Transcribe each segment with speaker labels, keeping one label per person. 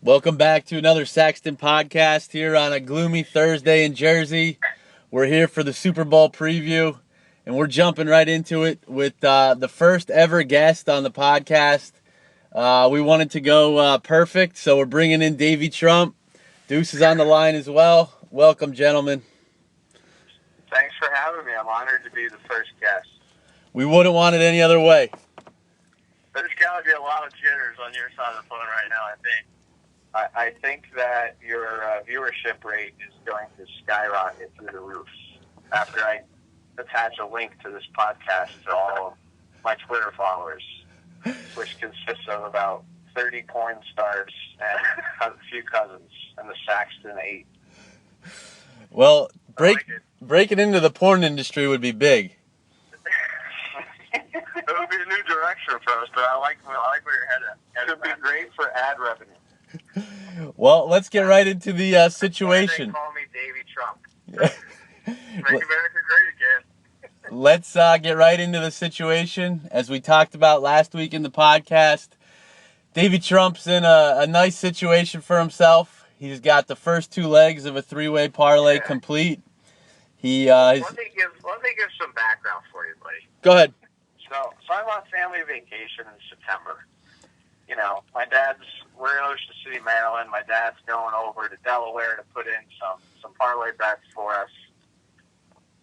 Speaker 1: Welcome back to another Saxton podcast here on a gloomy Thursday in Jersey. We're here for the Super Bowl preview, and we're jumping right into it with the first ever guest on the podcast. We wanted to go perfect, so we're bringing in Davey Trump. Deuce is on the line as well. Welcome, gentlemen.
Speaker 2: Thanks for having me. I'm honored to be the first guest.
Speaker 1: We wouldn't want it any other way.
Speaker 2: There's got to be a lot of jitters on your side of the phone right now, I think. I think that your viewership rate is going to skyrocket through the roof after I attach a link to this podcast to all of my Twitter followers, which consists of about 30 porn stars and a few cousins and the Saxton 8.
Speaker 1: Well, breaking into the porn industry would be big.
Speaker 2: It would be a new direction for us, but I like where you're headed. It would be great for ad revenue.
Speaker 1: Well, let's get right into the situation.
Speaker 2: They call me Davey Trump. Make America great again.
Speaker 1: Let's get right into the situation. As we talked about last week in the podcast, Davey Trump's in a nice situation for himself. He's got the first two legs of a three-way parlay complete.
Speaker 2: Let me give some background for you, buddy.
Speaker 1: Go ahead.
Speaker 2: So I'm on family vacation in September. You know, we're in Ocean City, Maryland. My dad's going over to Delaware to put in some parlay bets for us.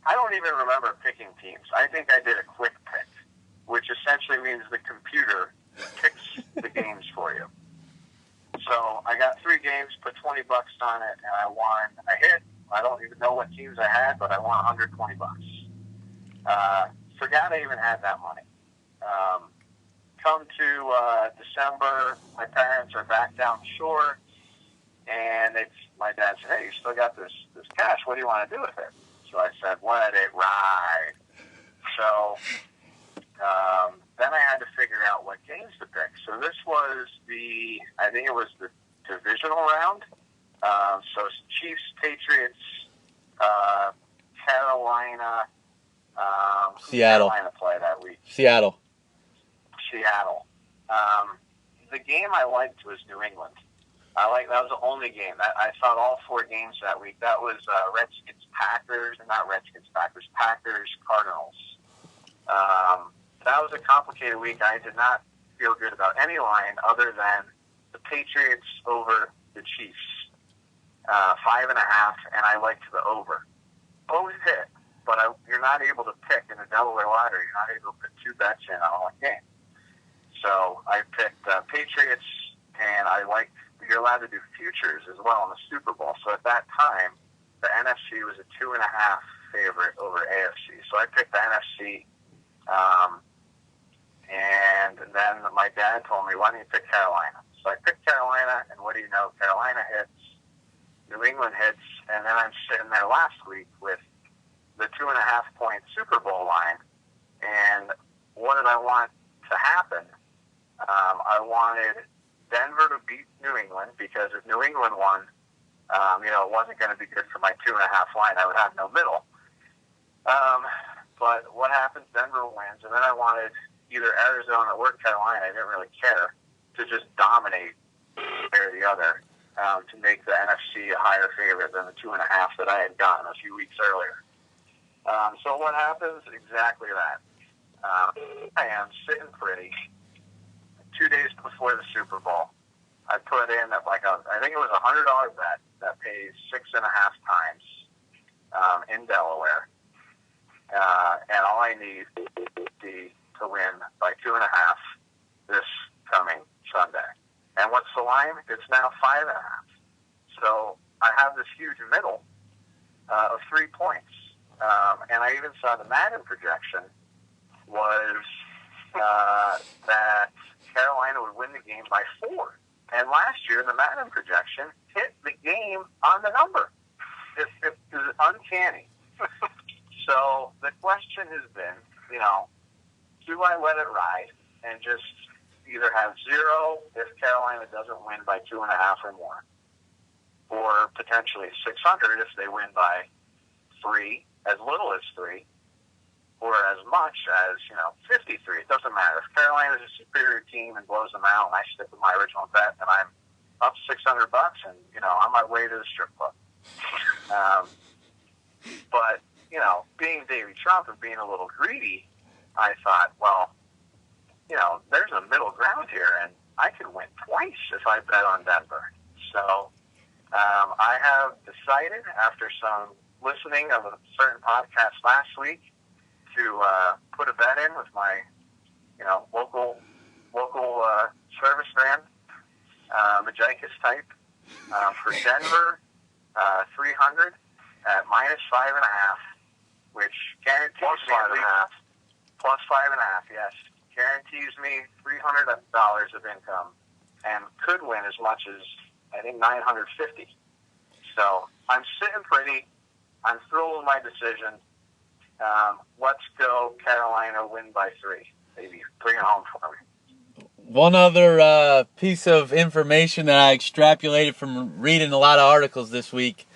Speaker 2: I don't even remember picking teams. I think I did a quick pick, which essentially means the computer picks the games for you. So I got 3 games, put $20 on it, and I won. I hit. I don't even know what teams I had, but I won $120. Forgot I even had that money. Come to December, my parents are back down the shore, and my dad said, "Hey, you still got this cash? What do you want to do with it?" So I said, "Let it ride." So then I had to figure out what games to pick. So this was I think it was the divisional round. So Chiefs, Patriots, Carolina,
Speaker 1: Seattle.
Speaker 2: Carolina play that week.
Speaker 1: Seattle.
Speaker 2: The game I liked was New England. That was the only game. I thought all 4 games that week. That was Packers, Cardinals. That was a complicated week. I did not feel good about any line other than the Patriots over the Chiefs, 5.5, and I liked the over. Both hit, but you're not able to pick in the Delaware lottery. You're not able to put 2 bets in on one game. So I picked Patriots, and you're allowed to do futures as well in the Super Bowl. So at that time, the NFC was a 2.5 favorite over AFC. So I picked the NFC, and then my dad told me, "Why don't you pick Carolina?" So I picked Carolina, and what do you know? Carolina hits, New England hits, and then I'm sitting there last week with the 2.5-point Super Bowl line. And what did I want to happen? I wanted Denver to beat New England, because if New England won, it wasn't going to be good for my 2.5 line. I would have no middle. But what happens? Denver wins, and then I wanted either Arizona or Carolina. I didn't really care, to just dominate or the other, to make the NFC a higher favorite than the 2.5 that I had gotten a few weeks earlier. So what happens? Exactly that. I am sitting pretty. 2 days before the Super Bowl, I put in I think it was $100 bet that pays 6.5 times in Delaware, and all I need is to win by 2.5 this coming Sunday. And what's the line? It's now 5.5. So I have this huge middle of 3 points, and I even saw the Madden projection was that Carolina would win the game by 4. And last year, the Madden projection hit the game on the number. It was uncanny. So the question has been, do I let it ride and just either have 0 if Carolina doesn't win by 2.5 or more, or potentially 600 if they win by 3, as little as 3, or as much as, 53. It doesn't matter. If Carolina's a superior team and blows them out and I stick with my original bet, then I'm up $600 $600, and on my way to the strip club. But being Davey Trump and being a little greedy, I thought, well, there's a middle ground here, and I could win twice if I bet on Denver. So I have decided, after some listening of a certain podcast last week, to put a bet in with my local service van, Magicus type, for Denver 300 at -5.5, which guarantees plus five and a half, yes, guarantees me $300 of income, and could win as much as I think $950. So I'm sitting pretty. I'm thrilled with my decision. Let's go Carolina, win by 3. Maybe bring it home for me.
Speaker 1: One other piece of information that I extrapolated from reading a lot of articles this week.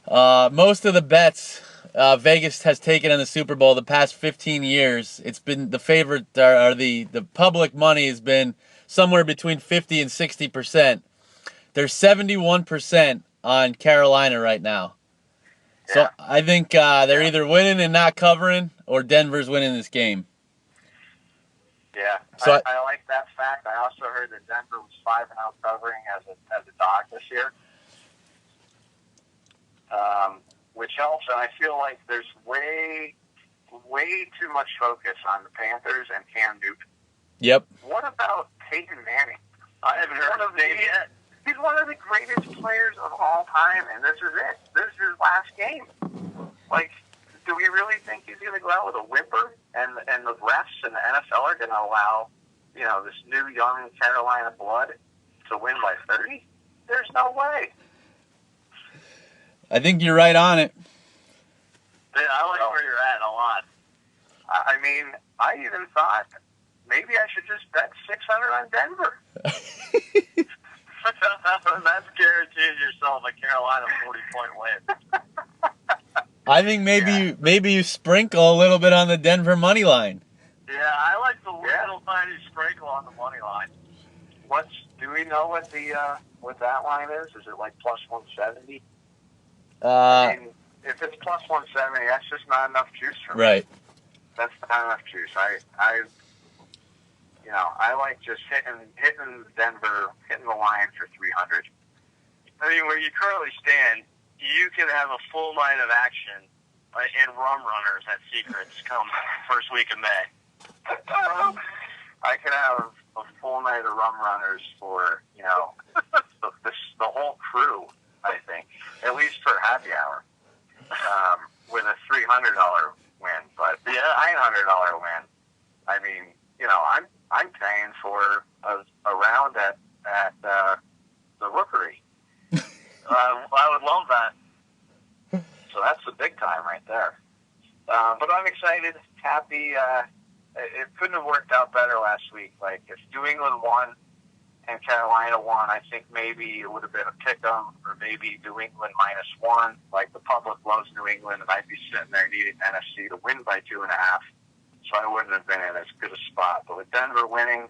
Speaker 1: Most of the bets Vegas has taken on the Super Bowl the past 15 years, it's been the favorite, or the public money has been somewhere between 50 and 60%. There's 71% on Carolina right now. So I think they're either winning and not covering, or Denver's winning this game.
Speaker 2: Yeah, so I like that fact. I also heard that Denver was 5-0 covering as a dog this year, which helps. And I feel like there's way too much focus on the Panthers and Cam Newton.
Speaker 1: Yep.
Speaker 2: What about Peyton Manning? I haven't heard of his name yet. He's one of the greatest players of all time, and this is it. This is his last game. Like, do we really think he's going to go out with a whimper? And the refs and the NFL are going to allow, this new young Carolina blood to win by 30? There's no way.
Speaker 1: I think you're right on it.
Speaker 2: Yeah, I like where you're at a lot. I mean, I even thought maybe I should just bet 600 on Denver. That's guaranteeing yourself a Carolina 40-point win.
Speaker 3: I think maybe you sprinkle a little bit on the Denver money line.
Speaker 2: Yeah, I like the little tiny sprinkle on the money line. Do we know what that line is? Is it like plus 170? I mean, if it's plus 170, that's just not enough juice for me.
Speaker 3: Right.
Speaker 2: That's not enough juice. I like just hitting Denver, hitting the line for 300. I mean, where you currently stand, you can have a full night of action in Rum Runners at Secrets come first week of May. I could have a full night of Rum Runners for, the whole crew, I think, at least for happy hour, with a $300 win. But the $900 win, I mean, I'm paying for a round at the Rookery. I would love that. So that's the big time right there. But I'm excited, happy. It couldn't have worked out better last week. Like, if New England won and Carolina won, I think maybe it would have been a pick-em, or maybe New England -1. Like, the public loves New England, and I'd be sitting there needing NFC to win by 2.5. So I wouldn't have been in as good a spot. But with Denver winning,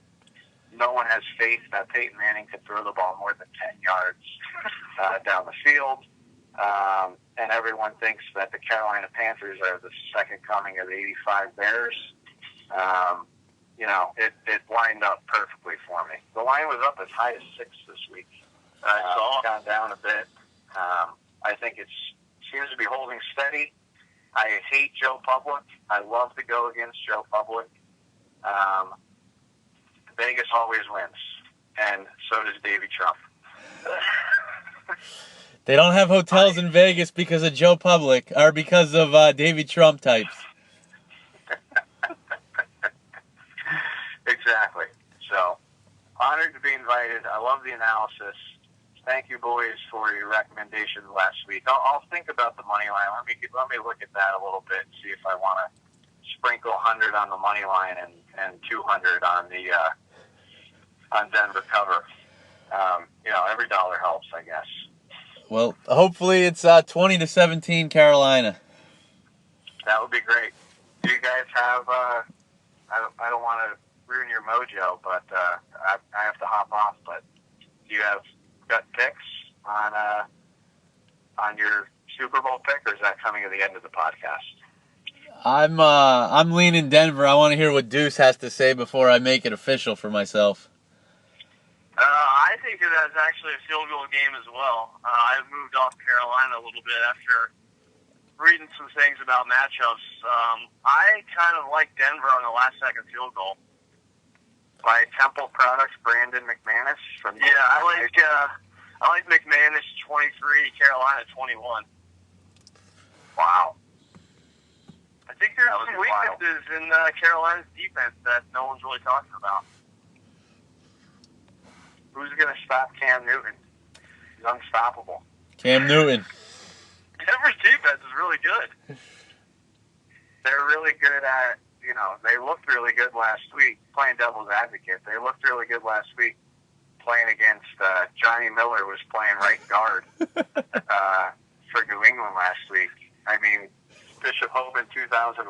Speaker 2: no one has faith that Peyton Manning could throw the ball more than 10 yards down the field. And everyone thinks that the Carolina Panthers are the second coming of the '85 Bears. It lined up perfectly for me. The line was up as high as 6 this week. It's gone down a bit. I think it seems to be holding steady. I hate Joe Public. I love to go against Joe Public. Vegas always wins, and so does Davey Trump.
Speaker 3: They don't have hotels in Vegas because of Joe Public, or because of Davey Trump types.
Speaker 2: Exactly. So, honored to be invited. I love the analysis. Thank you, boys, for your recommendations last week. I'll think about the money line. Let me look at that a little bit and see if I want to sprinkle 100 on the money line and 200 on the on Denver cover. Every dollar helps, I guess.
Speaker 3: Well, hopefully it's 20-17 Carolina.
Speaker 2: That would be great. Do you guys have? I don't want to ruin your mojo, but I have to hop off. But do you have gut picks on your Super Bowl pick, or is that coming at the end of the podcast?
Speaker 1: I'm leaning Denver. I want to hear what Deuce has to say before I make it official for myself.
Speaker 4: I think that that's actually a field goal game as well. I moved off Carolina a little bit after reading some things about matchups. I kind of like Denver on the last-second field goal.
Speaker 2: By Temple Products, Brandon McManus from
Speaker 4: I like McManus 23, Carolina 21.
Speaker 2: Wow.
Speaker 4: I think there's some weaknesses in Carolina's defense that no one's really talking about.
Speaker 2: Who's going to stop Cam Newton? He's unstoppable.
Speaker 1: Cam Newton.
Speaker 4: Denver's defense is really good.
Speaker 2: They're really good at, they looked really good last week, playing devil's advocate. They looked really good last week playing against Johnny Miller was playing right guard for New England last week. I mean, Bishop Hope in 2001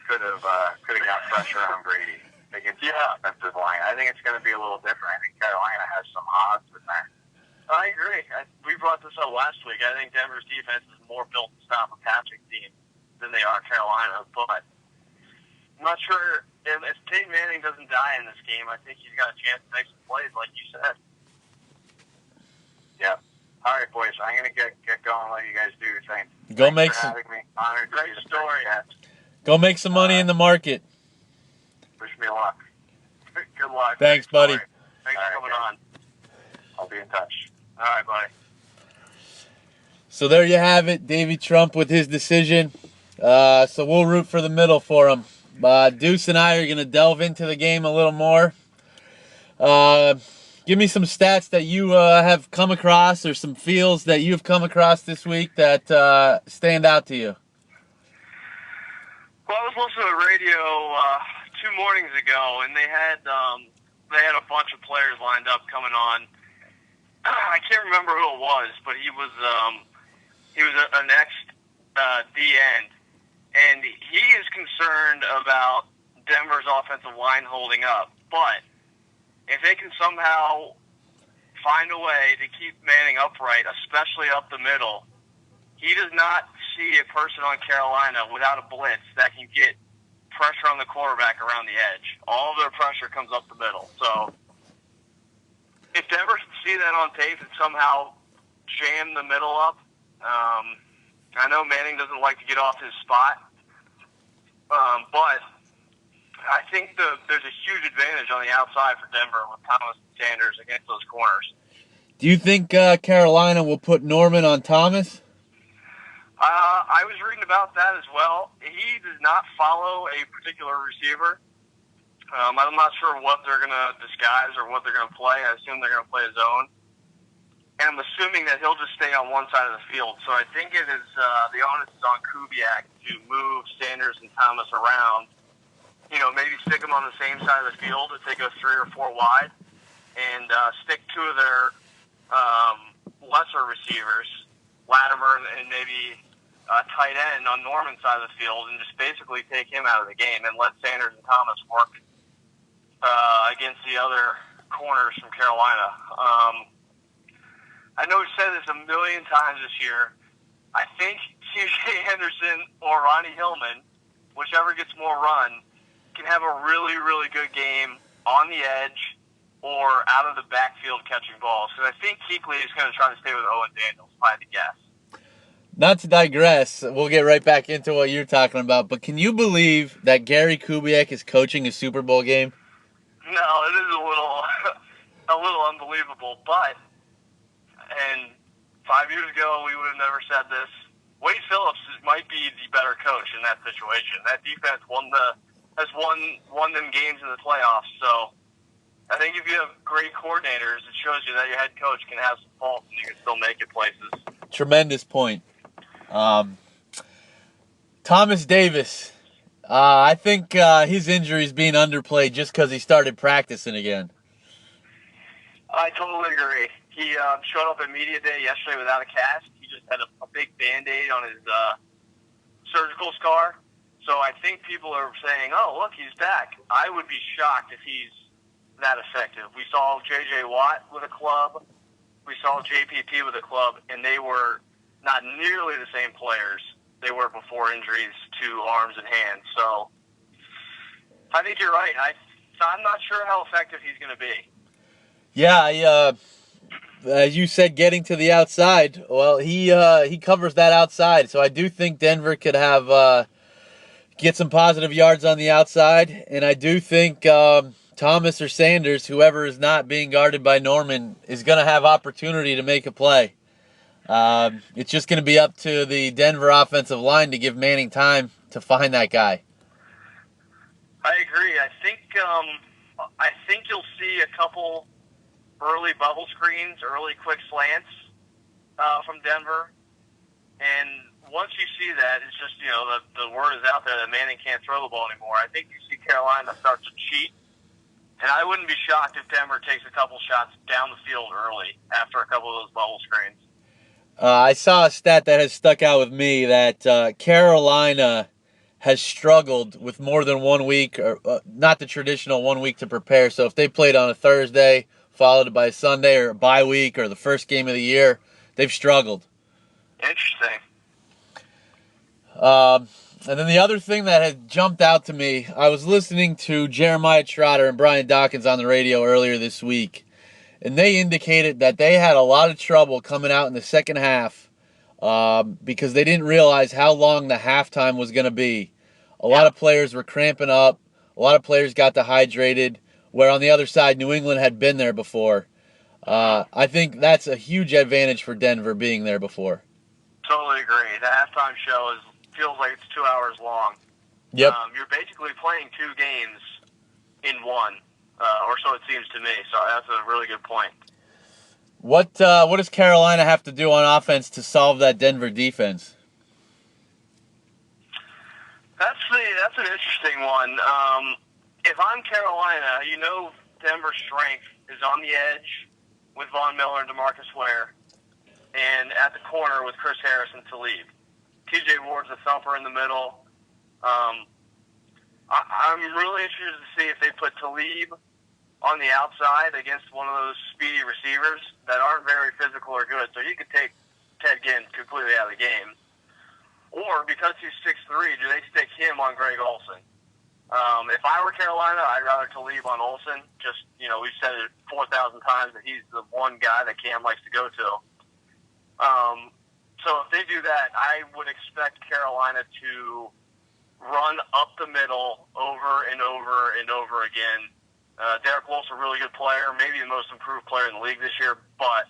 Speaker 2: could have got pressure on Brady against the offensive line. I think it's going to be a little different. I think Carolina has some odds in there.
Speaker 4: I agree. We brought this up last week. I think Denver's defense is more built to stop a passing team than they are Carolina. But I'm not sure if Peyton Manning doesn't die in this game. I think he's got a chance to make some plays, like you said.
Speaker 2: Yeah. All right, boys. I'm going to get going and let you guys do your thing.
Speaker 1: Go
Speaker 2: Thanks
Speaker 1: make
Speaker 2: for
Speaker 1: some.
Speaker 2: having me. Honored to
Speaker 4: Great
Speaker 2: be the
Speaker 4: story.
Speaker 2: first guest.
Speaker 1: Go make some money in the market.
Speaker 2: Wish me luck.
Speaker 4: Good luck.
Speaker 1: Thanks, buddy.
Speaker 4: All right. Thanks for coming on.
Speaker 2: I'll be in touch.
Speaker 4: All right, buddy.
Speaker 1: So there you have it, Davey Trump with his decision. So we'll root for the middle for him. Deuce and I are going to delve into the game a little more. Give me some stats that you have come across or some feels that you've come across this week that stand out to you.
Speaker 4: Well, I was listening to the radio 2 mornings ago, and they had a bunch of players lined up coming on. I can't remember who it was, but he was an ex D end, and he is concerned about Denver's offensive line holding up. But if they can somehow find a way to keep Manning upright, especially up the middle, he does not see a person on Carolina without a blitz that can get pressure on the quarterback around the edge. All of their pressure comes up the middle. So if Denver can see that on tape and somehow jam the middle up, I know Manning doesn't like to get off his spot, but I think there's a huge advantage on the outside for Denver with Thomas and Sanders against those corners.
Speaker 1: Do you think Carolina will put Norman on Thomas?
Speaker 4: I was reading about that as well. He does not follow a particular receiver. I'm not sure what they're going to disguise or what they're going to play. I assume they're going to play a zone. And I'm assuming that he'll just stay on one side of the field. So I think it is the onus is on Kubiak to move Sanders and Thomas around. Maybe stick them on the same side of the field if they go 3 or 4 wide, and stick 2 of their lesser receivers, Latimer and maybe tight end on Norman's side of the field, and just basically take him out of the game and let Sanders and Thomas work against the other corners from Carolina. I know we've said this a million times this year. I think C.J. Henderson or Ronnie Hillman, whichever gets more run, can have a really, really good game on the edge or out of the backfield catching balls. Because I think Kuechly is going to try to stay with Owen Daniels, if I had to guess.
Speaker 1: Not to digress, we'll get right back into what you're talking about, but can you believe that Gary Kubiak is coaching a Super Bowl game?
Speaker 4: No, it is a little unbelievable, but, and 5 years ago we would have never said this, Wade Phillips might be the better coach in that situation. That defense has won them games in the playoffs, so I think if you have great coordinators, it shows you that your head coach can have some faults and you can still make it places.
Speaker 1: Tremendous point. Thomas Davis, I think his injury is being underplayed just because he started practicing again.
Speaker 4: I totally agree. He showed up at media day yesterday without a cast. He just had a big Band-Aid on his surgical scar. So I think people are saying, oh, look, he's back. I would be shocked if he's that effective. We saw J.J. Watt with a club. we saw JPP with the club, and they were not nearly the same players they were before injuries to arms and hands. So I think you're right. I'm not sure how effective he's going to be.
Speaker 1: Yeah, as you said, getting to the outside. Well, he covers that outside, so I do think Denver could have get some positive yards on the outside, and I do think Thomas or Sanders, whoever is not being guarded by Norman, is going to have opportunity to make a play. It's just going to be up to the Denver offensive line to give Manning time to find that guy.
Speaker 4: I agree. I think you'll see a couple early bubble screens, early quick slants from Denver, and once you see that, it's just, the word is out there that Manning can't throw the ball anymore. I think you see Carolina start to cheat, and I wouldn't be shocked if Denver takes a couple shots down the field early after a couple of those bubble screens.
Speaker 1: I saw a stat that has stuck out with me that Carolina has struggled with more than 1 week, or not the traditional 1 week to prepare. So if they played on a Thursday, followed by a Sunday or a bye week or the first game of the year, they've struggled.
Speaker 4: Interesting.
Speaker 1: And then the other thing that had jumped out to me, I was listening to Jeremiah Trotter and Brian Dawkins on the radio earlier this week, and they indicated that they had a lot of trouble coming out in the second half because they didn't realize how long the halftime was going to be. A lot of players were cramping up. A lot of players got dehydrated, where on the other side, New England had been there before. I think that's a huge advantage for Denver being there before.
Speaker 4: Totally agree. The halftime show feels like it's 2 hours long.
Speaker 1: Yep.
Speaker 4: You're basically playing two games in one, or so it seems to me. So that's a really good point.
Speaker 1: What does Carolina have to do on offense to solve that Denver defense?
Speaker 4: That's an interesting one. If I'm Carolina, Denver's strength is on the edge with Von Miller and DeMarcus Ware, and at the corner with Chris Harris and Talib. TJ Ward's a thumper in the middle. I'm really interested to see if they put Talib on the outside against one of those speedy receivers that aren't very physical or good, so he could take Ted Ginn completely out of the game. Or, because he's 6'3", do they stick him on Greg Olsen? If I were Carolina, I'd rather Talib on Olsen. Just, we've said it 4,000 times that he's the one guy that Cam likes to go to. So if they do that, I would expect Carolina to run up the middle over and over and over again. Derek Wolf's a really good player, maybe the most improved player in the league this year, but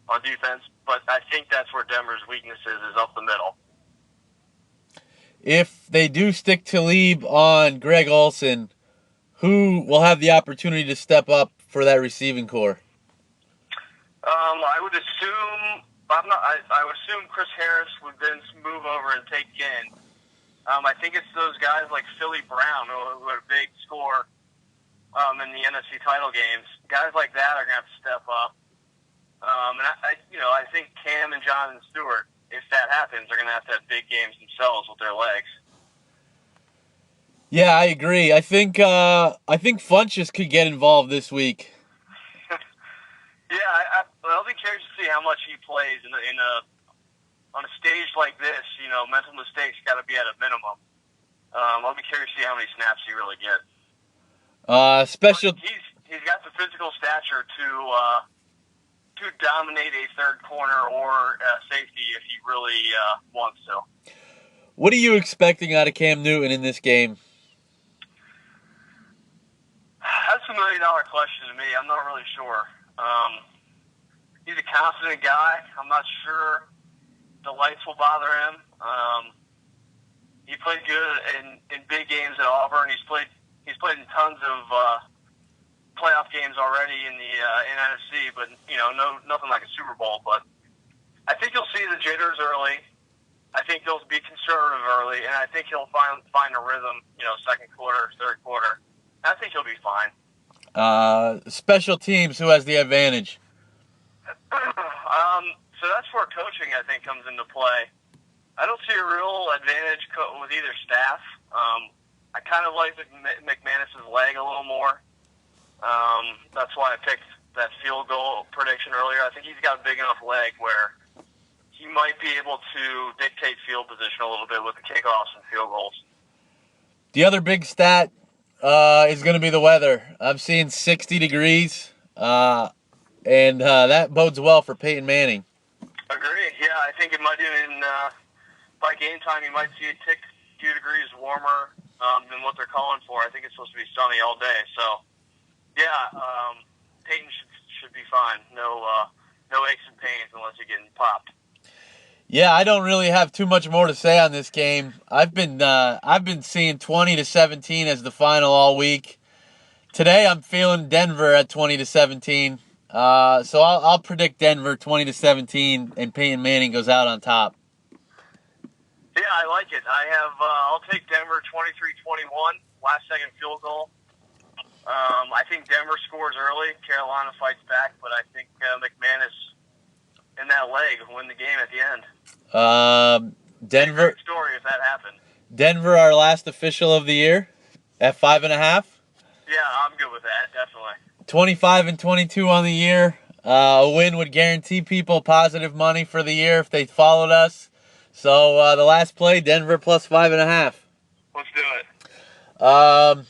Speaker 4: on defense. But I think that's where Denver's weakness is up the middle.
Speaker 1: If they do stick Talib on Greg Olsen, who will have the opportunity to step up for that receiving core?
Speaker 4: I would assume I would assume Chris Harris would then move over and take Ginn. I think it's those guys like Philly Brown who are a big score in the NFC title games. Guys like that are going to have to step up. And I think Cam and Jonathan Stewart, if that happens, are going to have big games themselves with their legs.
Speaker 1: Yeah, I agree. I think Funchess could get involved this week.
Speaker 4: Yeah, I'll be curious to see how much he plays on a stage like this. Mental mistakes got to be at a minimum. I'll be curious to see how many snaps he really gets. He's got the physical stature to dominate a third corner or safety if he really wants to.
Speaker 1: What are you expecting out of Cam Newton in this game?
Speaker 4: That's $1 million question to me. I'm not really sure. He's a confident guy. I'm not sure the lights will bother him. He played good in big games at Auburn. He's played in tons of playoff games already in the NFC, but nothing like a Super Bowl. But I think you'll see the jitters early. I think he'll be conservative early, and I think he'll find a rhythm. Second quarter, third quarter. I think he'll be fine.
Speaker 1: Special teams, who has the advantage?
Speaker 4: So that's where coaching, I think, comes into play. I don't see a real advantage with either staff. I kind of like McManus's leg a little more. That's why I picked that field goal prediction earlier. I think he's got a big enough leg where he might be able to dictate field position a little bit with the kickoffs and field goals.
Speaker 1: The other big stat is going to be the weather. I'm seeing 60 degrees, and that bodes well for Peyton Manning.
Speaker 4: Agree. Yeah, I think it might even, by game time, you might see it tick a few degrees warmer than what they're calling for. I think it's supposed to be sunny all day. So, yeah, Peyton should be fine. No aches and pains unless you're getting popped.
Speaker 1: Yeah, I don't really have too much more to say on this game. I've been seeing 20-17 as the final all week. Today I'm feeling Denver at 20-17. So I'll predict Denver 20-17, and Peyton Manning goes out on top.
Speaker 4: Yeah, I like it. I'll take Denver 23-21, last second field goal. I think Denver scores early. Carolina fights back, but I think McManus in that leg win the game at the end.
Speaker 1: Denver.
Speaker 4: Great story if that happened.
Speaker 1: Denver, our last official of the year, at 5.5.
Speaker 4: Yeah, I'm good with that. Definitely.
Speaker 1: 25-22 on the year. A win would guarantee people positive money for the year if they followed us. So the last play, Denver plus 5.5.
Speaker 4: Let's do it.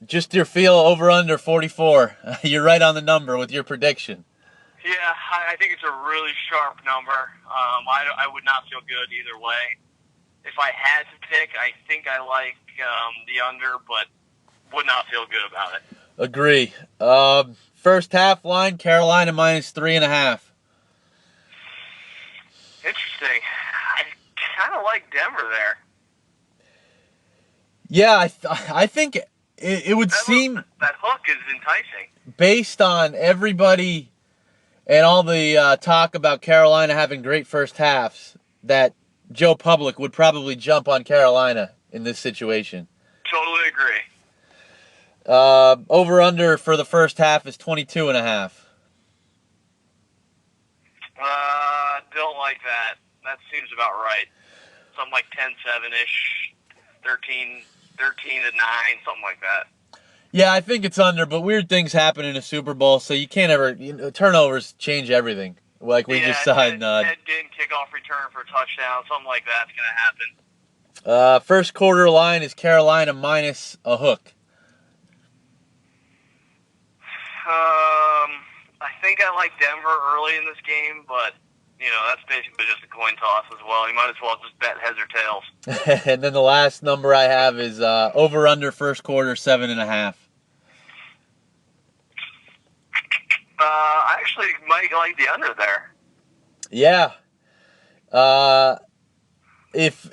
Speaker 1: Just your feel over under 44. You're right on the number with your prediction.
Speaker 4: Yeah, I think it's a really sharp number. I would not feel good either way. If I had to pick, I think I like the under, but would not feel good about it.
Speaker 1: Agree. First half line, Carolina minus 3.5.
Speaker 4: Interesting. I kind of like Denver there.
Speaker 1: Yeah, I think it would seem
Speaker 4: that hook is enticing.
Speaker 1: Based on everybody and all the talk about Carolina having great first halves, that Joe Public would probably jump on Carolina in this situation.
Speaker 4: Totally agree.
Speaker 1: Over under for the first half is 22.5.
Speaker 4: Don't like that. That seems about right. Something like 10-7-ish, 13-9, something like that.
Speaker 1: Yeah, I think it's under, but weird things happen in a Super Bowl, so you can't ever turnovers change everything. Like we just saw in
Speaker 4: head game, kickoff return for a touchdown, something like that's going to happen.
Speaker 1: First quarter line is Carolina minus a hook.
Speaker 4: I think I like Denver early in this game, but that's basically just a coin toss as well. You might as well just bet heads or tails.
Speaker 1: And then the last number I have is over under first quarter 7.5.
Speaker 4: I actually might like the under there.
Speaker 1: Yeah. If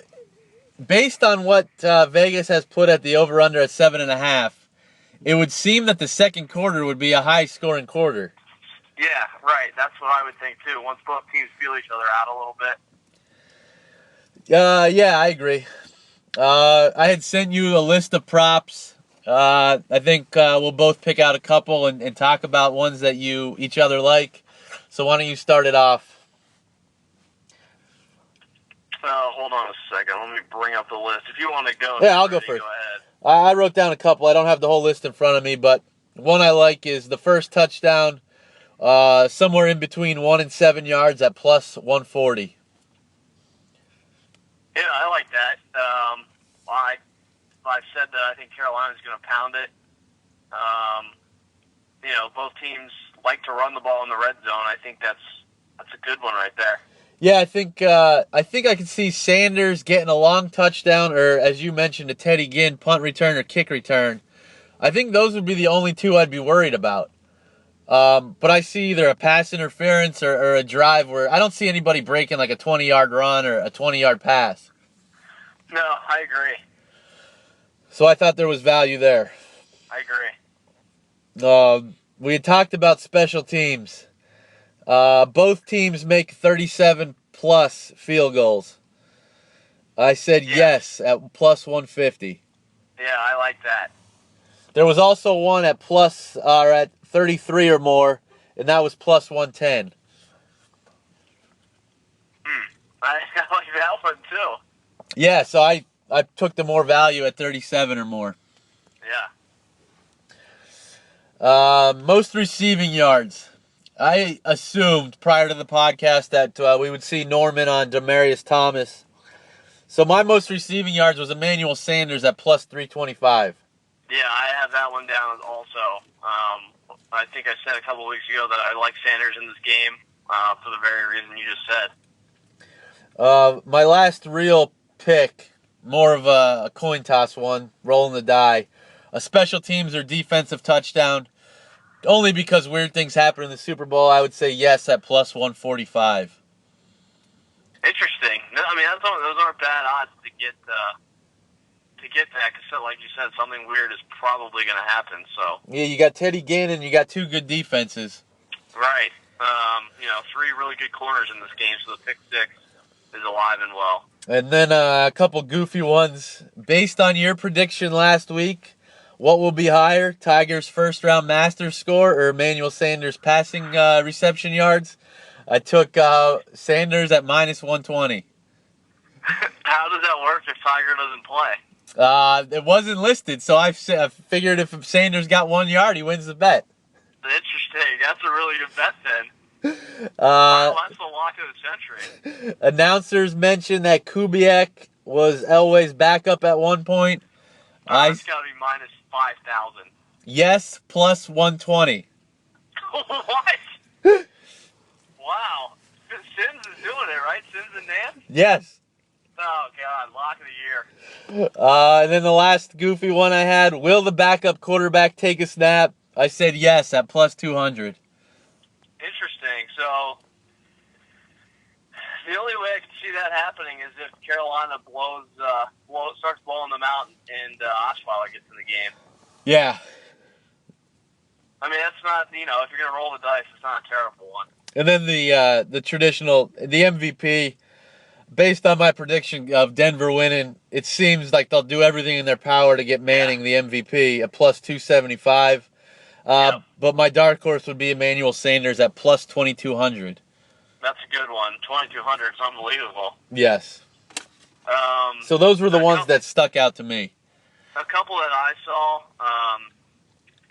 Speaker 1: based on what Vegas has put at the over under at 7.5, it would seem that the second quarter would be a high scoring quarter.
Speaker 4: Yeah, right. That's what I would think too. Once both teams feel each other out a little bit.
Speaker 1: Yeah, I agree. I had sent you a list of props. I think we'll both pick out a couple and talk about ones that you each other like. So why don't you start it off?
Speaker 4: Hold on a second. Let me bring up the list. If you want to go,
Speaker 1: yeah, I'll go first.
Speaker 4: Go ahead.
Speaker 1: I wrote down a couple. I don't have the whole list in front of me, but one I like is the first touchdown, somewhere in between 1 and 7 yards at plus 140.
Speaker 4: Yeah, I like that. I've said that I think Carolina's going to pound it. Both teams like to run the ball in the red zone. I think that's a good one right there.
Speaker 1: Yeah, I think I can see Sanders getting a long touchdown, or as you mentioned, a Teddy Ginn punt return or kick return. I think those would be the only two I'd be worried about. But I see either a pass interference or a drive where I don't see anybody breaking like a 20-yard run or a 20-yard pass.
Speaker 4: No, I agree.
Speaker 1: So I thought there was value there.
Speaker 4: I agree.
Speaker 1: We had talked about special teams. Both teams make 37-plus field goals. I said yes at plus 150.
Speaker 4: Yeah, I like that.
Speaker 1: There was also one at plus at 33 or more, and that was plus 110.
Speaker 4: I like that one too.
Speaker 1: Yeah, so I took the more value at 37 or more. Most receiving yards. I assumed prior to the podcast that we would see Norman on Demaryius Thomas. So my most receiving yards was Emmanuel Sanders at plus 325.
Speaker 4: Yeah, I have that one down also. I think I said a couple of weeks ago that I like Sanders in this game for the very reason you just said.
Speaker 1: My last real pick, more of a coin toss one, rolling the die. A special teams or defensive touchdown. Only because weird things happen in the Super Bowl, I would say yes at plus 145.
Speaker 4: Interesting. I mean, those aren't bad odds to get that, because like you said, something weird is probably going to happen. So
Speaker 1: Yeah, you got Teddy Gannon, you got two good defenses.
Speaker 4: right. 3 really good corners in this game, so the pick six is alive and well.
Speaker 1: And then a couple goofy ones. Based on your prediction last week, what will be higher? Tigers' first-round Masters score or Emmanuel Sanders' passing reception yards? I took Sanders at minus 120.
Speaker 4: How does that work if Tiger doesn't play?
Speaker 1: It wasn't listed, so I figured if Sanders got 1 yard, he wins the bet.
Speaker 4: Interesting. That's a really good bet then. That's the lock of the century.
Speaker 1: Announcers mentioned that Kubiak was Elway's backup at one point.
Speaker 4: It's got to be minus 5,000.
Speaker 1: Yes, plus 120.
Speaker 4: What? Wow. Sims is doing it, right? Sims and Nan?
Speaker 1: Yes.
Speaker 4: Oh, God. Lock of the year.
Speaker 1: And then the last goofy one I had, will the backup quarterback take a snap? I said yes at plus 200.
Speaker 4: Interesting. So, the only way I can see that happening is if Carolina starts blowing them out and Osweiler gets in the game.
Speaker 1: Yeah.
Speaker 4: I mean, that's not, if you're going to roll the dice, it's not a terrible one.
Speaker 1: And then the traditional, the MVP, based on my prediction of Denver winning, it seems like they'll do everything in their power to get Manning the MVP at plus 275.
Speaker 4: Yep.
Speaker 1: But my dark horse would be Emmanuel Sanders at plus 2,200.
Speaker 4: That's a good one. 2,200 is unbelievable.
Speaker 1: Yes. So those were the ones that stuck out to me.
Speaker 4: A couple that I saw,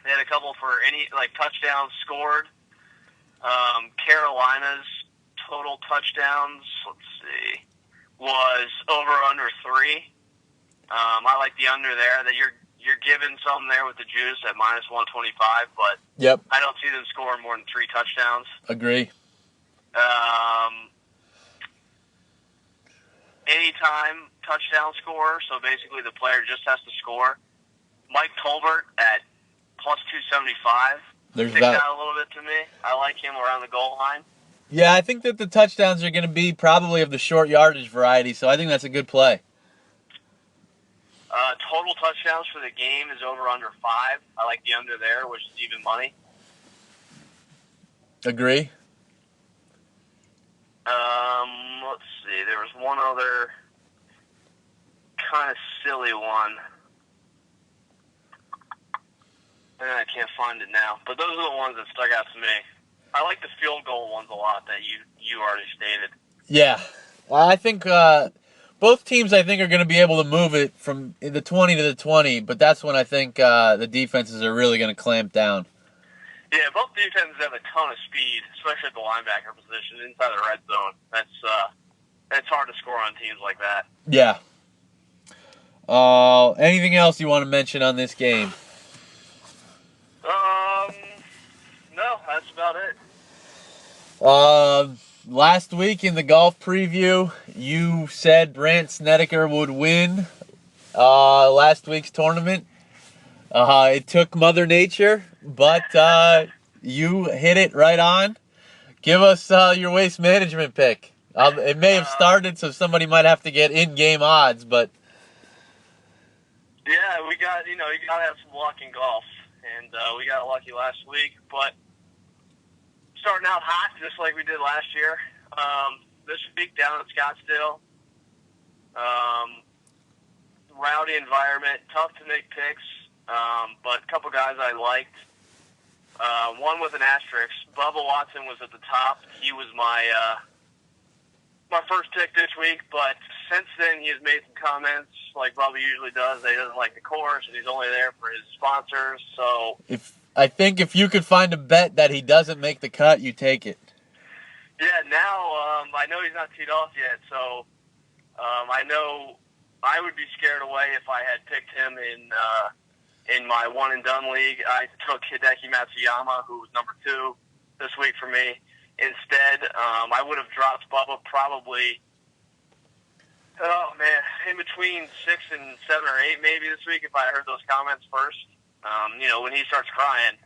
Speaker 4: they had a couple for any touchdowns scored. Carolina's total touchdowns, let's see, was over under 3. I like the under there. That you're giving some there with the juice at minus 125, but
Speaker 1: Yep.
Speaker 4: I don't see them scoring more than 3 touchdowns.
Speaker 1: Agree.
Speaker 4: Anytime touchdown scorer, so basically the player just has to score. Mike Tolbert at plus 275. Sticks out a little bit to me. I like him around the goal line.
Speaker 1: Yeah, I think that the touchdowns are going to be probably of the short yardage variety, so I think that's a good play.
Speaker 4: Total touchdowns for the game is over under 5. I like the under there, which is even money.
Speaker 1: Agree.
Speaker 4: Let's see. There was one other kind of silly one. I can't find it now. But those are the ones that stuck out to me. I like the field goal ones a lot that you already stated.
Speaker 1: Yeah. Well, I think both teams, are going to be able to move it from the 20 to the 20, but that's when I think the defenses are really going to clamp down.
Speaker 4: Yeah, both defenses have a ton of speed, especially at the linebacker position inside the red zone. That's hard to score on teams like that.
Speaker 1: Yeah. Anything else you want to mention on this game?
Speaker 4: No, that's about it.
Speaker 1: Last week in the golf preview, you said Brandt Snedeker would win last week's tournament. It took Mother Nature, but you hit it right on. Give us your waste management pick. It may have started, so somebody might have to get in-game odds, but...
Speaker 4: Yeah, you got to have some luck in golf, and we got lucky last week, but starting out hot, just like we did last year. This week down in Scottsdale, rowdy environment, tough to make picks, but a couple guys I liked. One with an asterisk. Bubba Watson was at the top. He was my first pick this week, but since then he has made some comments like Bubba usually does. That he doesn't like the course, and he's only there for his sponsors. So
Speaker 1: I think if you could find a bet that he doesn't make the cut, you take it.
Speaker 4: Yeah, now I know he's not teed off yet, so I know I would be scared away if I had picked him in my one and done league. I took Hideki Matsuyama, who was number 2 this week for me. Instead, I would have dropped Bubba probably, in between 6 and 7 or 8 maybe this week if I heard those comments first. When he starts crying,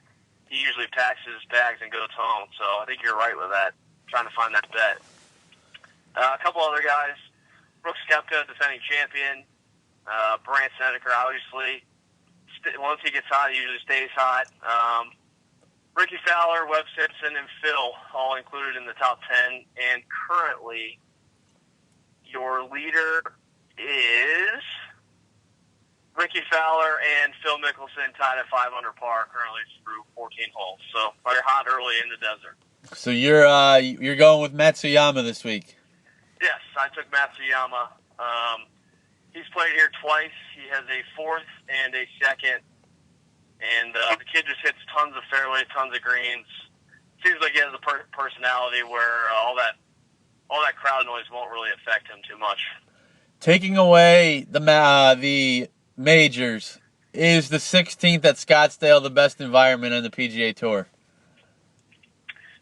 Speaker 4: he usually packs his bags and goes home. So I think you're right with that, trying to find that bet. A couple other guys. Brooks Koepka, defending champion. Brandt Snedeker, obviously. Once he gets hot, he usually stays hot. Ricky Fowler, Webb Simpson, and Phil, all included in the top 10. And currently, your leader is Ricky Fowler and Phil Mickelson tied at 5 under par currently through 14 holes. So they're hot early in the desert.
Speaker 1: So you're going with Matsuyama this week.
Speaker 4: Yes, I took Matsuyama. He's played here twice. He has a 4th and a 2nd. And the kid just hits tons of fairways, tons of greens. Seems like he has a personality where all that crowd noise won't really affect him too much. Taking
Speaker 1: away the majors, is the 16th at Scottsdale the best environment on the PGA Tour?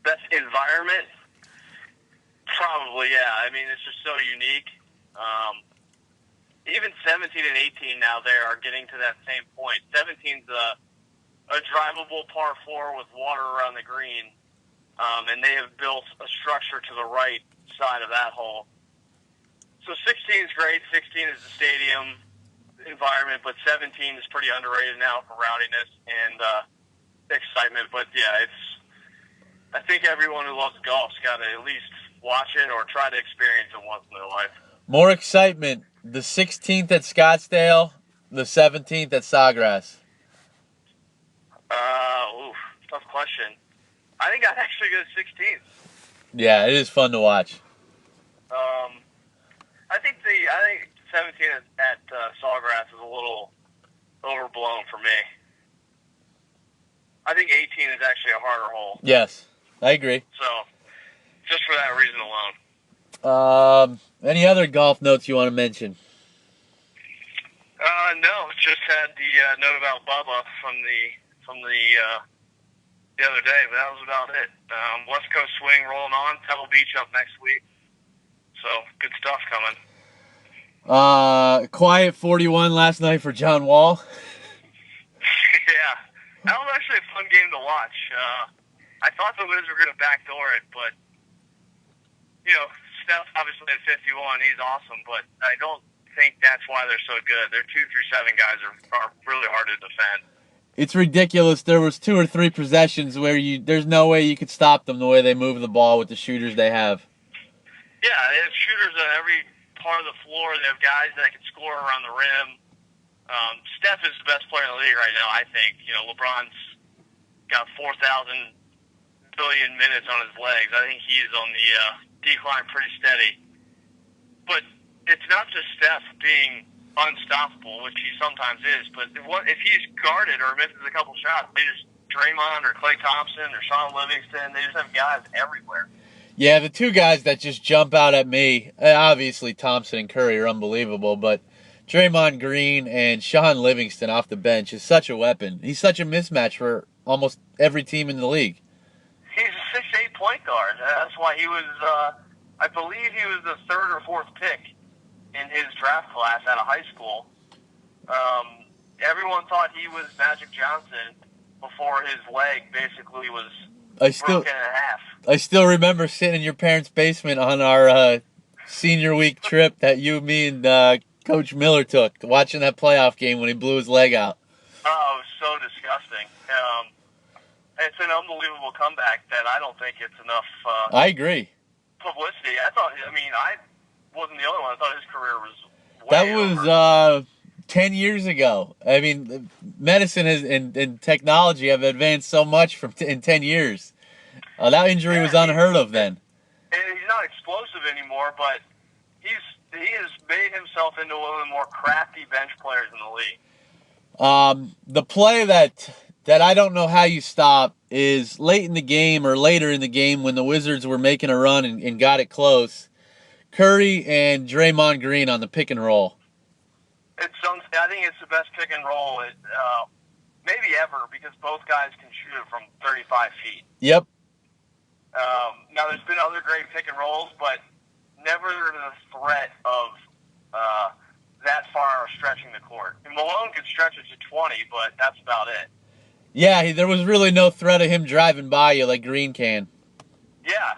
Speaker 4: Best environment? Probably, yeah. I mean, it's just so unique. Even 17 and 18 now there are getting to that same point. 17's a drivable par 4 with water around the green, and they have built a structure to the right side of that hole. So 16 is great. 16 is the stadium environment, but 17 is pretty underrated now for rowdiness and excitement. But yeah, I think everyone who loves golf's got to at least watch it or try to experience it once in their life.
Speaker 1: More excitement, the 16th at Scottsdale, the 17th at Sawgrass.
Speaker 4: Tough question. I think I'd actually go 16th.
Speaker 1: Yeah, it is fun to watch.
Speaker 4: I think 17 at Sawgrass is a little overblown for me. I think 18 is actually a harder hole.
Speaker 1: Yes, I agree.
Speaker 4: So, just for that reason alone.
Speaker 1: Any other golf notes you want to mention?
Speaker 4: No, just had the note about Bubba from the other day, but that was about it. West Coast swing rolling on. Pebble Beach up next week. So, good stuff coming.
Speaker 1: Quiet 41 last night for John Wall.
Speaker 4: Yeah. That was actually a fun game to watch. I thought the Wizards were going to backdoor it, but, Steph obviously at 51, he's awesome, but I don't think that's why they're so good. Their 2 through 7 guys are really hard to defend.
Speaker 1: It's ridiculous. There was 2 or 3 possessions where there's no way you could stop them the way they move the ball with the shooters they have.
Speaker 4: Yeah, they have shooters on every part of the floor. They have guys that can score around the rim. Steph is the best player in the league right now, I think. LeBron's got 4,000 billion minutes on his legs. I think he's on the decline pretty steady. But it's not just Steph being unstoppable, which he sometimes is, but if he's guarded or misses a couple shots, they just Draymond or Klay Thompson or Sean Livingston, they just have guys everywhere.
Speaker 1: Yeah, the 2 guys that just jump out at me, obviously Thompson and Curry are unbelievable, but Draymond Green and Sean Livingston off the bench is such a weapon. He's such a mismatch for almost every team in the league.
Speaker 4: He's a 6'8" point guard. That's why he was, I believe he was the 3rd or 4th pick in his draft class out of high school. Everyone thought he was Magic Johnson before his leg basically was broken in half.
Speaker 1: I still remember sitting in your parents' basement on our senior week trip that you, me, and Coach Miller took, watching that playoff game when he blew his leg out.
Speaker 4: Oh, it was so disgusting. It's an unbelievable comeback that I don't think it's enough
Speaker 1: I agree.
Speaker 4: Publicity. I wasn't the only one. I thought his career was
Speaker 1: way over. 10 years ago. I mean, medicine and technology have advanced so much in 10 years. That injury was unheard of then.
Speaker 4: And he's not explosive anymore, but he has made himself into one of the more crafty bench players in the league.
Speaker 1: The play that that I don't know how you stop is late in the game or later in the game when the Wizards were making a run and got it close. Curry and Draymond Green on the pick and roll.
Speaker 4: I think it's the best pick and roll maybe ever because both guys can shoot it from 35 feet.
Speaker 1: Yep.
Speaker 4: Now, there's been other great pick and rolls, but never the threat of that far stretching the court. And Malone could stretch it to 20, but that's about it.
Speaker 1: Yeah, there was really no threat of him driving by you like Green can.
Speaker 4: Yeah,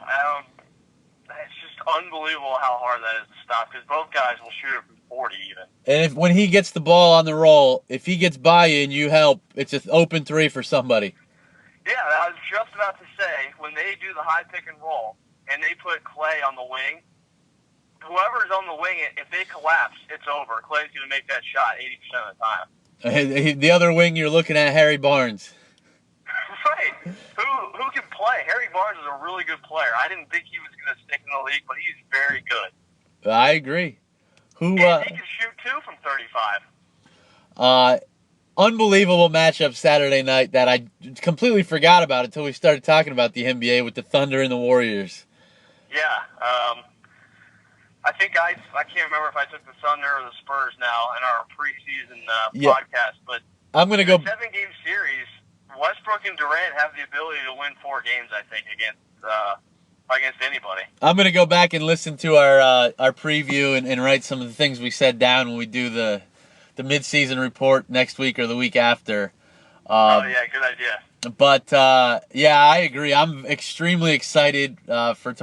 Speaker 4: it's just unbelievable how hard that is to stop because both guys will shoot it from 40 even.
Speaker 1: And when he gets the ball on the roll, if he gets by you and you help, it's an open three for somebody.
Speaker 4: Yeah, I was just about to say, when they do the high pick and roll and they put Clay on the wing, whoever's on the wing, if they collapse, it's over. Clay's going to make that shot 80% of the time.
Speaker 1: The other wing, you're looking at Harry Barnes.
Speaker 4: Right. Who can play? Harry Barnes is a really good player. I didn't think he was going to stick in the league, but he's very good.
Speaker 1: I agree.
Speaker 4: And he can shoot, too, from 35.
Speaker 1: Unbelievable matchup Saturday night that I completely forgot about until we started talking about the NBA with the Thunder and the Warriors.
Speaker 4: Yeah. I think I can't remember if I took the Thunder or the Spurs now in our preseason podcast, but
Speaker 1: I'm going to go
Speaker 4: 7-game series. Westbrook and Durant have the ability to win 4 games, I think, against anybody.
Speaker 1: I'm going to go back and listen to our preview and write some of the things we said down when we do the mid-season report next week or the week after.
Speaker 4: Oh, yeah, good idea.
Speaker 1: But, yeah, I agree. I'm extremely excited for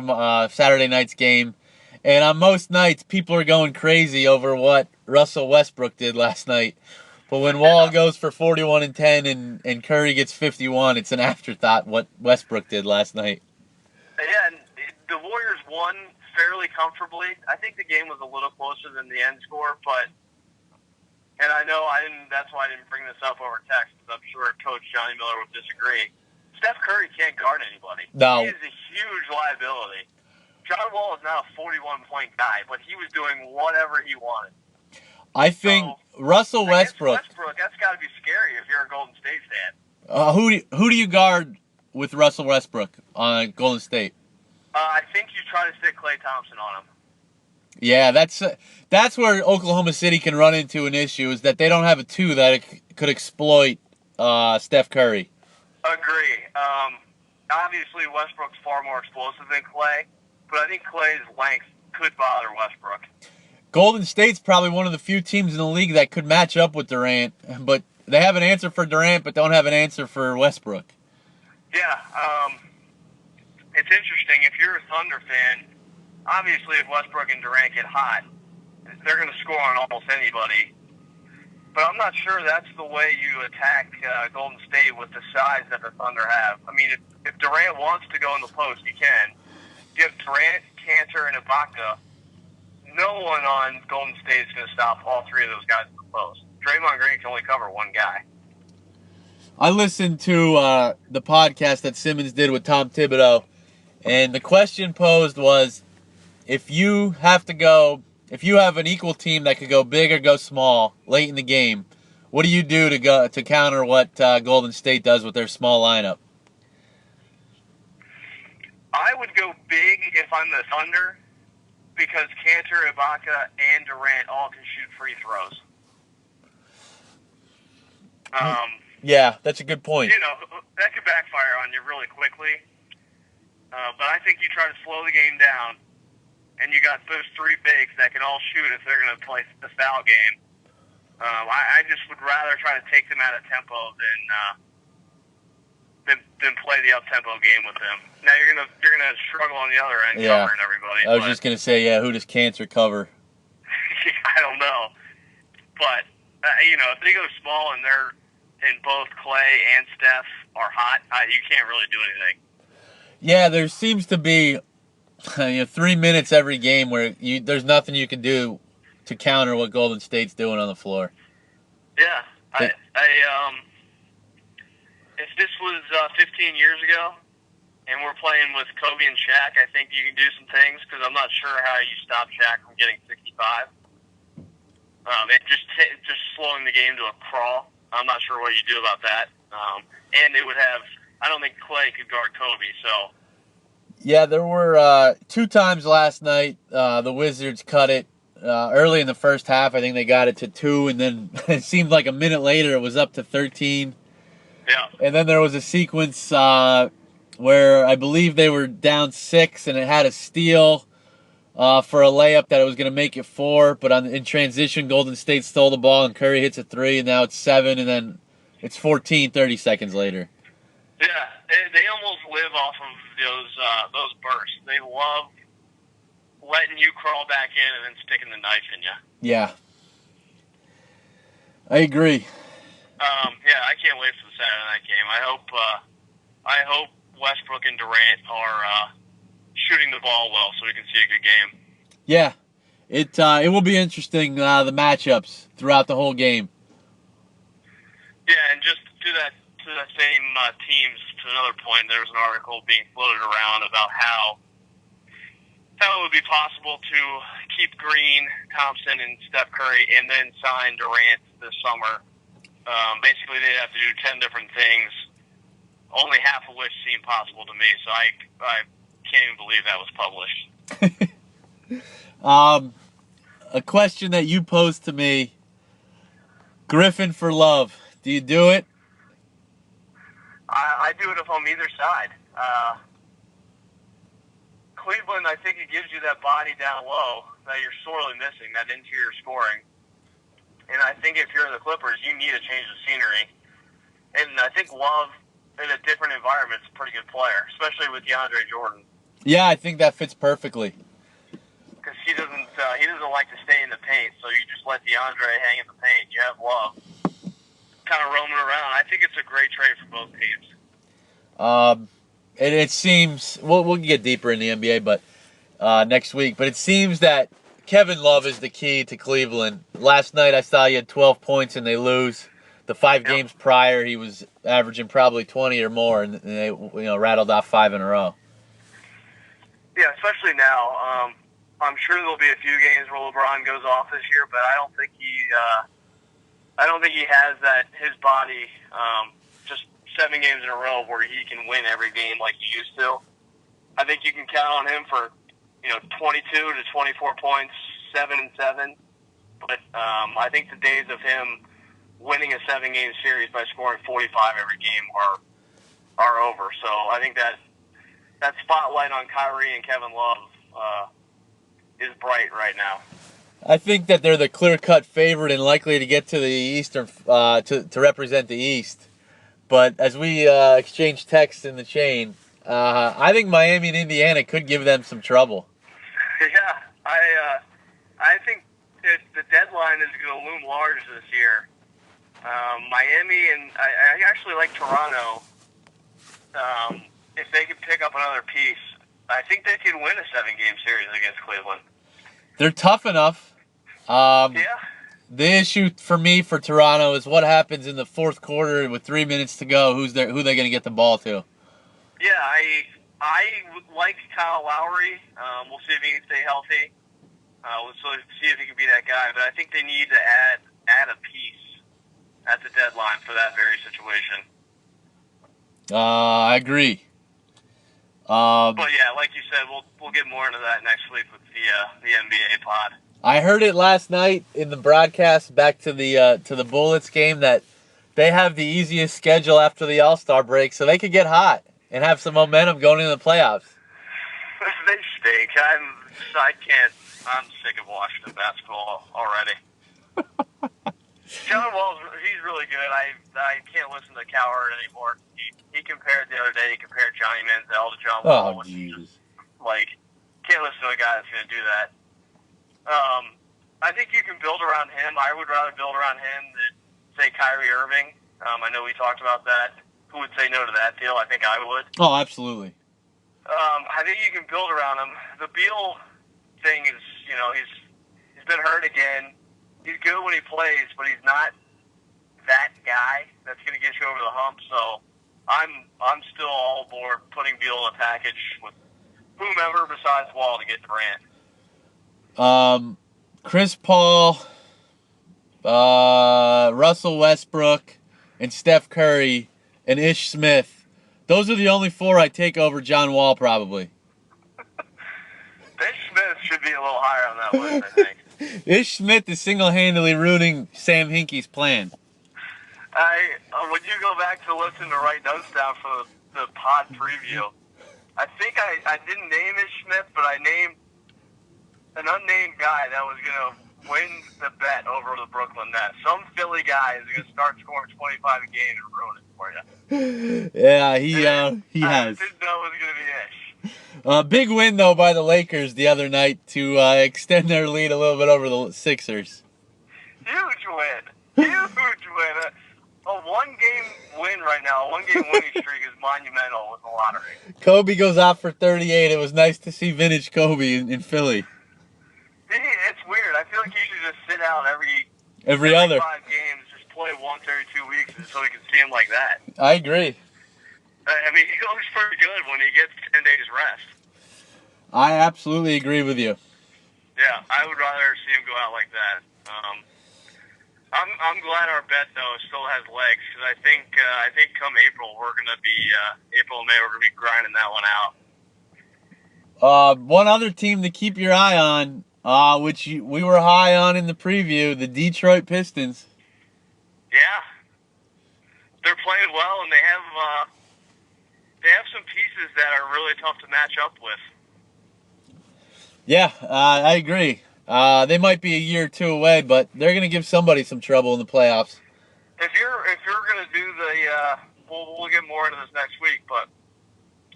Speaker 1: Saturday night's game. And on most nights, people are going crazy over what Russell Westbrook did last night. But when Wall goes for 41 and 10 and Curry gets 51, it's an afterthought what Westbrook did last night.
Speaker 4: Yeah, and the Warriors won fairly comfortably. I think the game was a little closer than the end score, and I know that's why I didn't bring this up over text, because I'm sure Coach Johnny Miller would disagree. Steph Curry can't guard anybody.
Speaker 1: No.
Speaker 4: He is a huge liability. John Wall is not a 41-point guy, but he was doing whatever he wanted.
Speaker 1: I think Russell Westbrook.
Speaker 4: That's got to be scary if you're a Golden State fan.
Speaker 1: Who do you guard with Russell Westbrook on Golden State?
Speaker 4: I think you try to stick Klay Thompson on him.
Speaker 1: Yeah, that's where Oklahoma City can run into an issue, is that they don't have a 2 that could exploit Steph Curry.
Speaker 4: Agree. Obviously, Westbrook's far more explosive than Klay, but I think Klay's length could bother Westbrook.
Speaker 1: Golden State's probably one of the few teams in the league that could match up with Durant, but they have an answer for Durant, but don't have an answer for Westbrook.
Speaker 4: Yeah, it's interesting. If you're a Thunder fan, obviously if Westbrook and Durant get hot, they're going to score on almost anybody. But I'm not sure that's the way you attack Golden State with the size that the Thunder have. I mean, if Durant wants to go in the post, he can. If Durant, Cantor, and Ibaka, no one on Golden State is going to stop all 3 of those guys in the post. Draymond Green can only cover one guy.
Speaker 1: I listened to the podcast that Simmons did with Tom Thibodeau, and the question posed was, if you have an equal team that could go big or go small late in the game, what do you do to counter what Golden State does with their small lineup?
Speaker 4: I would go big if I'm the Thunder, because Cantor, Ibaka, and Durant all can shoot free throws.
Speaker 1: Yeah, that's a good point.
Speaker 4: You know, that could backfire on you really quickly. But I think you try to slow the game down, and you got those 3 bigs that can all shoot if they're going to play the foul game. I just would rather try to take them out of tempo than play the up-tempo game with them. Now you're gonna struggle on the other end covering everybody.
Speaker 1: I was just gonna say, who does Cantor cover?
Speaker 4: I don't know, but if they go small and both Clay and Steph are hot, you can't really do anything.
Speaker 1: Yeah, there seems to be 3 minutes every game where there's nothing you can do to counter what Golden State's doing on the floor.
Speaker 4: Yeah, if this was 15 years ago and we're playing with Kobe and Shaq, I think you can do some things, because I'm not sure how you stop Shaq from getting 65. Just slowing the game to a crawl. I'm not sure what you do about that. And it would have, I don't think Clay could guard Kobe. So,
Speaker 1: Yeah, there were 2 times last night the Wizards cut it. Early in the first half, I think they got it to 2, and then it seemed like a minute later it was up to 13.
Speaker 4: yeah.
Speaker 1: And then there was a sequence where I believe they were down 6, and it had a steal for a layup that it was going to make it 4. But in transition, Golden State stole the ball, and Curry hits a 3, and now it's 7, and then it's 14 30 seconds later.
Speaker 4: Yeah, they almost live off of those bursts. They love letting you crawl back in and then sticking the knife in you.
Speaker 1: Yeah. I agree.
Speaker 4: Yeah, I can't wait for the Saturday night game. I hope Westbrook and Durant are shooting the ball well, so we can see a good game.
Speaker 1: Yeah. It will be interesting, the matchups throughout the whole game.
Speaker 4: Yeah, and just to the same teams, to another point, there was an article being floated around about how it would be possible to keep Green, Thompson, and Steph Curry and then sign Durant this summer. Basically, they'd have to do 10 different things, only half of which seem possible to me. So I can't even believe that was published.
Speaker 1: A question that you posed to me, Griffin for Love. Do you do it?
Speaker 4: I do it if I'm either side. Cleveland, I think it gives you that body down low that you're sorely missing, that interior scoring. And I think if you're the Clippers, you need a change of scenery. And I think Love, in a different environment, is a pretty good player, especially with DeAndre Jordan.
Speaker 1: Yeah, I think that fits perfectly.
Speaker 4: Because he doesn't like to stay in the paint, so you just let DeAndre hang in the paint. You have Love kind of roaming around. I think it's a great trade for both teams.
Speaker 1: It seems we'll get deeper in the NBA, but next week. But it seems that Kevin Love is the key to Cleveland. Last night I saw he had 12 points and they lose. The 5 games prior he was averaging probably 20 or more, and they rattled off 5 in a row.
Speaker 4: Yeah, especially now. I'm sure there'll be a few games where LeBron goes off this year, but I don't think he has that his body. Just 7 games in a row where he can win every game like he used to. I think you can count on him for 22 to 24 points, 7 and 7. But I think the days of him winning a 7-game series by scoring 45 every game are over. So I think that spotlight on Kyrie and Kevin Love is bright right now.
Speaker 1: I think that they're the clear-cut favorite and likely to get to the Eastern to represent the East. But as we exchange texts in the chain, I think Miami and Indiana could give them some trouble.
Speaker 4: Yeah, I think the deadline is going to loom large this year. Miami and I actually like Toronto. If they could pick up another piece, I think they could win a 7-game series against Cleveland.
Speaker 1: They're tough enough.
Speaker 4: Yeah.
Speaker 1: The issue for me for Toronto is what happens in the fourth quarter with 3 minutes to go. Who they going to get the ball to?
Speaker 4: Yeah, I like Kyle Lowry. We'll see if he can stay healthy. We'll see if he can be that guy. But I think they need to add a piece at the deadline for that very situation.
Speaker 1: I agree.
Speaker 4: But yeah, like you said, we'll get more into that next week with the NBA pod.
Speaker 1: I heard it last night in the broadcast back to the Bullets game that they have the easiest schedule after the All-Star break, so they could get hot and have some momentum going into the playoffs.
Speaker 4: They stink. I'm sick of Washington basketball already. Kevin Wall's he's really good. I can't listen to Coward anymore. He compared the other day. He compared Johnny Manziel to John Wall.
Speaker 1: Oh, Jesus.
Speaker 4: Can't listen to a guy that's going to do that. I think you can build around him. I would rather build around him than, say, Kyrie Irving. I know we talked about that. Who would say no to that deal? I think I would.
Speaker 1: Oh, absolutely.
Speaker 4: I think you can build around him. The Beal thing is, he's been hurt again. He's good when he plays, but he's not that guy that's going to get you over the hump. So I'm still all aboard putting Beal in a package with whomever besides Wall to get Durant.
Speaker 1: Chris Paul, Russell Westbrook, and Steph Curry and Ish Smith. Those are the only 4 I take over John Wall, probably.
Speaker 4: Ish Smith should be a little higher on that list, I think.
Speaker 1: Ish Smith is single-handedly ruining Sam Hinkie's plan.
Speaker 4: When you go back to listen to write notes down for the pod preview, I think I didn't name Ish Smith, but I named an unnamed guy that was going to win the bet over the Brooklyn Nets. Some Philly guy is going to start scoring 25 a game and ruin it for you.
Speaker 1: Yeah, he
Speaker 4: I
Speaker 1: has.
Speaker 4: didn't know it was going to be Ish.
Speaker 1: Big win, though, by the Lakers the other night to extend their lead a little bit over the Sixers.
Speaker 4: Huge win. Huge win. A one-game win right now, a one-game winning streak is monumental with the lottery.
Speaker 1: Kobe goes out for 38. It was nice to see vintage Kobe in Philly.
Speaker 4: It's weird. I feel like he should just sit out
Speaker 1: Every other
Speaker 4: 5 games, just play once every 2 weeks so we can see him like that.
Speaker 1: I agree.
Speaker 4: I mean, he looks pretty good when he gets 10 days rest.
Speaker 1: I absolutely agree with you.
Speaker 4: Yeah, I would rather see him go out like that. I'm glad our bet though still has legs because I think come April we're gonna be April and May we're gonna be grinding that one out.
Speaker 1: One other team to keep your eye on, which we were high on in the preview, the Detroit Pistons.
Speaker 4: Yeah, they're playing well and they have some pieces that are really tough to match up with.
Speaker 1: Yeah, I agree. They might be a year or 2 away, but they're going to give somebody some trouble in the playoffs.
Speaker 4: If you're going to do we'll get more into this next week, but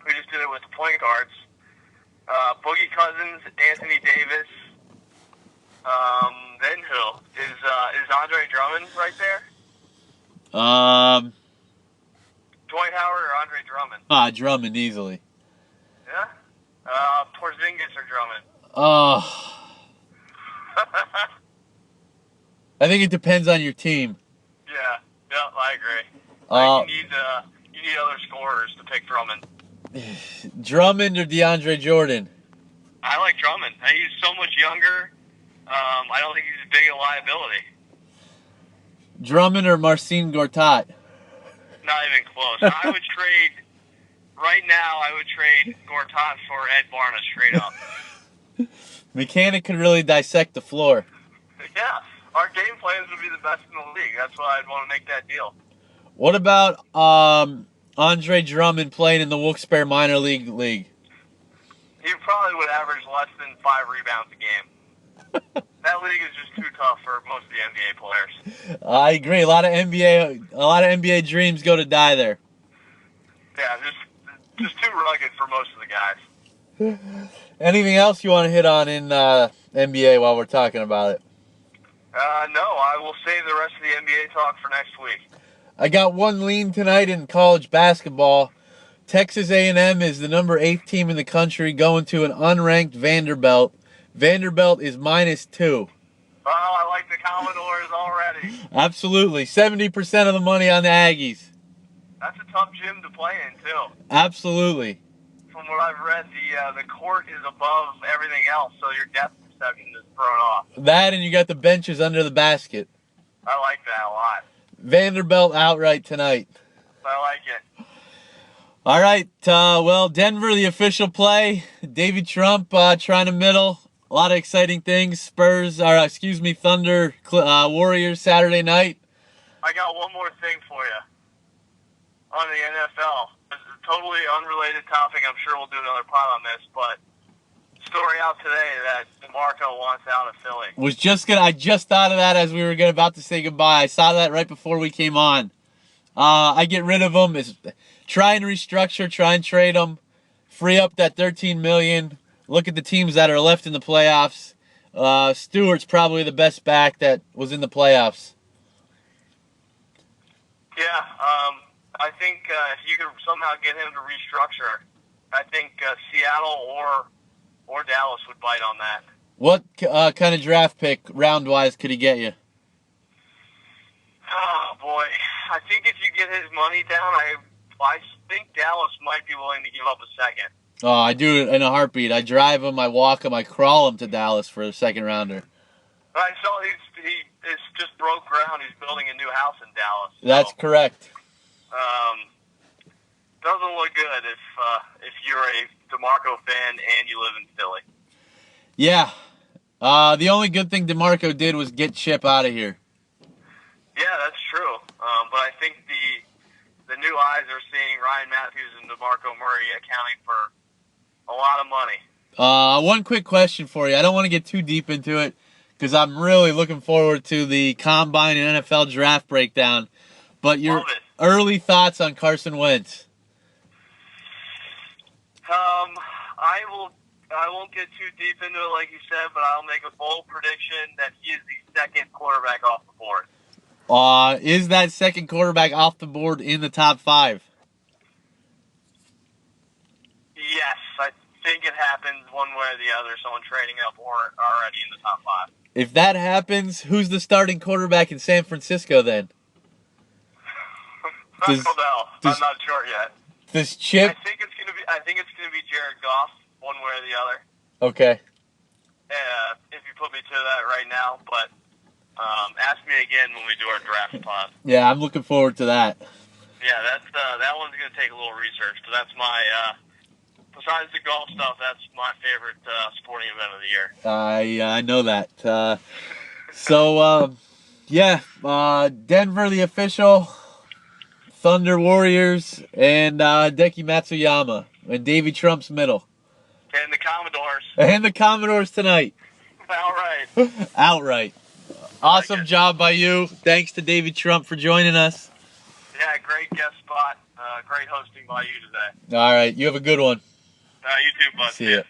Speaker 4: we just did it with the point guards. Boogie Cousins, Anthony Davis, then who? Is Andre Drummond right there? Dwight Howard or Andre Drummond?
Speaker 1: Drummond easily.
Speaker 4: Yeah? Porzingis or Drummond?
Speaker 1: I think it depends on your team.
Speaker 4: Yeah, I agree. You need other scorers to pick Drummond.
Speaker 1: Drummond or DeAndre Jordan?
Speaker 4: I like Drummond. He's so much younger. I don't think he's as big a liability.
Speaker 1: Drummond or Marcin Gortat?
Speaker 4: Not even close. I would trade Gortat for Ed Barnes straight up.
Speaker 1: Mechanic could really dissect the floor.
Speaker 4: Yeah, our game plans would be the best in the league. That's why I'd want to make that deal.
Speaker 1: What about Andre Drummond playing in the Wilkes-Barre minor league?
Speaker 4: He probably would average less than 5 rebounds a game. That league is just too tough for most of the NBA players.
Speaker 1: I agree. A lot of NBA dreams go to die there.
Speaker 4: Yeah, just too rugged for most of the guys.
Speaker 1: Anything else you want to hit on in NBA while we're talking about it?
Speaker 4: No, I will save the rest of the NBA talk for next week.
Speaker 1: I got one lean tonight in college basketball. Texas A&M is the number 8 team in the country going to an unranked Vanderbilt. Vanderbilt is -2.
Speaker 4: Oh, I like the Commodores already.
Speaker 1: Absolutely. 70% of the money on the Aggies.
Speaker 4: That's a tough gym to play in, too.
Speaker 1: Absolutely.
Speaker 4: From what I've read, the court is above everything else, so your depth perception is thrown off.
Speaker 1: That and you got the benches under the basket.
Speaker 4: I like that a lot.
Speaker 1: Vanderbilt outright tonight.
Speaker 4: I like it.
Speaker 1: All right. Well, Denver, the official play. Davey Trump trying to middle. A lot of exciting things. Thunder, Warriors Saturday night.
Speaker 4: I got one more thing for you on the NFL. It's a totally unrelated topic. I'm sure we'll do another pod on this, but story out today that DeMarco wants out of Philly.
Speaker 1: I just thought of that as we were about to say goodbye. I saw that right before we came on. I get rid of him. Try and restructure, try and trade him, free up that $13 million. Look at the teams that are left in the playoffs. Stewart's probably the best back that was in the playoffs.
Speaker 4: Yeah, I think if you could somehow get him to restructure, I think Seattle or Dallas would bite on that.
Speaker 1: What kind of draft pick, round-wise, could he get you?
Speaker 4: Oh, boy. I think if you get his money down, I think Dallas might be willing to give up a second.
Speaker 1: Oh, I do it in a heartbeat. I drive him, I walk him, I crawl him to Dallas for a second rounder.
Speaker 4: I saw he just broke ground. He's building a new house in Dallas.
Speaker 1: That's correct.
Speaker 4: doesn't look good if you're a DeMarco fan and you live in Philly.
Speaker 1: Yeah. The only good thing DeMarco did was get Chip out of here.
Speaker 4: Yeah, that's true. But I think the new eyes are seeing Ryan Matthews and DeMarco Murray accounting for a lot of money.
Speaker 1: One quick question for you. I don't want to get too deep into it because I'm really looking forward to the Combine and NFL Draft breakdown. But your early thoughts on Carson Wentz?
Speaker 4: I won't get too deep into it like you said, but I'll make a bold prediction that he is the second quarterback off the board.
Speaker 1: Is that second quarterback off the board in the top 5?
Speaker 4: Yes, I think it happens one way or the other. Someone trading up or already in the top 5.
Speaker 1: If that happens, who's the starting quarterback in San Francisco then?
Speaker 4: I don't know. I'm not sure yet.
Speaker 1: Does Chip?
Speaker 4: I think it's gonna be Jared Goff, one way or the other.
Speaker 1: Okay.
Speaker 4: If you put me to that right now, but ask me again when we do our draft pod.
Speaker 1: Yeah, I'm looking forward to that.
Speaker 4: Yeah, that one's gonna take a little research. So that's my besides the golf stuff, that's my favorite sporting event of the year.
Speaker 1: I know that. Denver the official, Thunder Warriors, and Deki Matsuyama, and Davey Trump's middle.
Speaker 4: And the Commodores.
Speaker 1: And the Commodores tonight.
Speaker 4: Outright.
Speaker 1: Outright. Awesome job by you. Thanks to Davey Trump for joining us.
Speaker 4: Yeah, great guest spot. Great hosting by you today.
Speaker 1: All right, you have a good one.
Speaker 4: You too, bud.
Speaker 1: See ya.